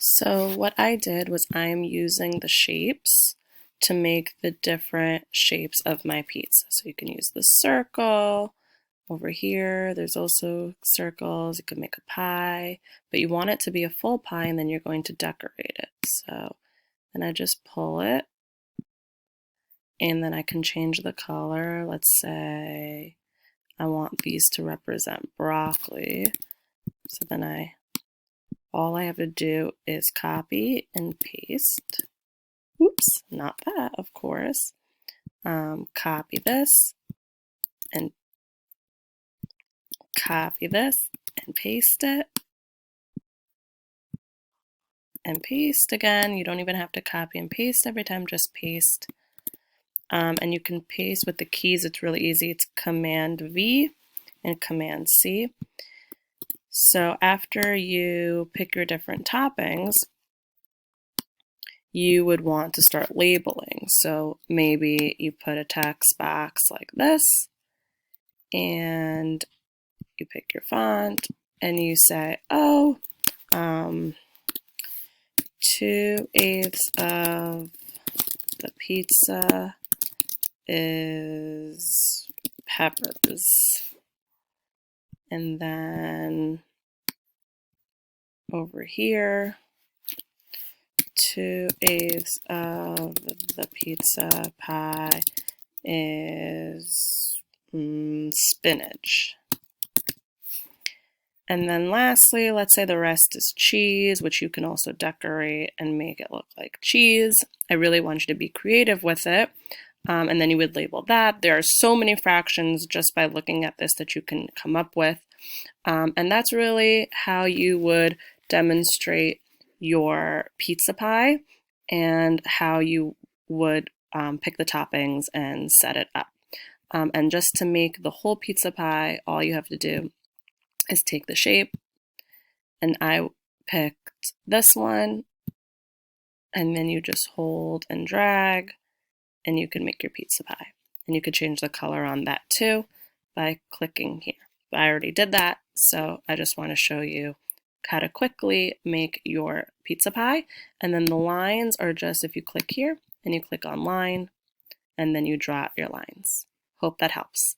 So what I did was I'm using the shapes to make the different shapes of my pizza. So you can use the circle over here. There's also circles. You can make a pie, but you want it to be a full pie and then you're going to decorate it. So then I just pull it and then I can change the color. Let's say I want these to represent broccoli. So then all I have to do is copy and paste. Oops, not that, of course. Copy this and copy this and paste it and paste again. You don't even have to copy and paste every time, just paste. And you can paste with the keys. It's really easy. It's Command V and Command C. So after you pick your different toppings, you would want to start labeling. So maybe you put a text box like this and you pick your font and you say, oh, 2/8 of the pizza is peppers. And then over here, 2/8 of the pizza pie is spinach. And then lastly, let's say the rest is cheese, which you can also decorate and make it look like cheese. I really want you to be creative with it. And then you would label that. There are so many fractions just by looking at this that you can come up with. And that's really how you would demonstrate your pizza pie and how you would pick the toppings and set it up. And just to make the whole pizza pie, all you have to do is take the shape, and I picked this one, and then you just hold and drag, and you can make your pizza pie. And you could change the color on that too by clicking here. But I already did that, so I just want to show you how to quickly make your pizza pie. And then the lines are just if you click here and you click on line, and then you draw out your lines. Hope that helps.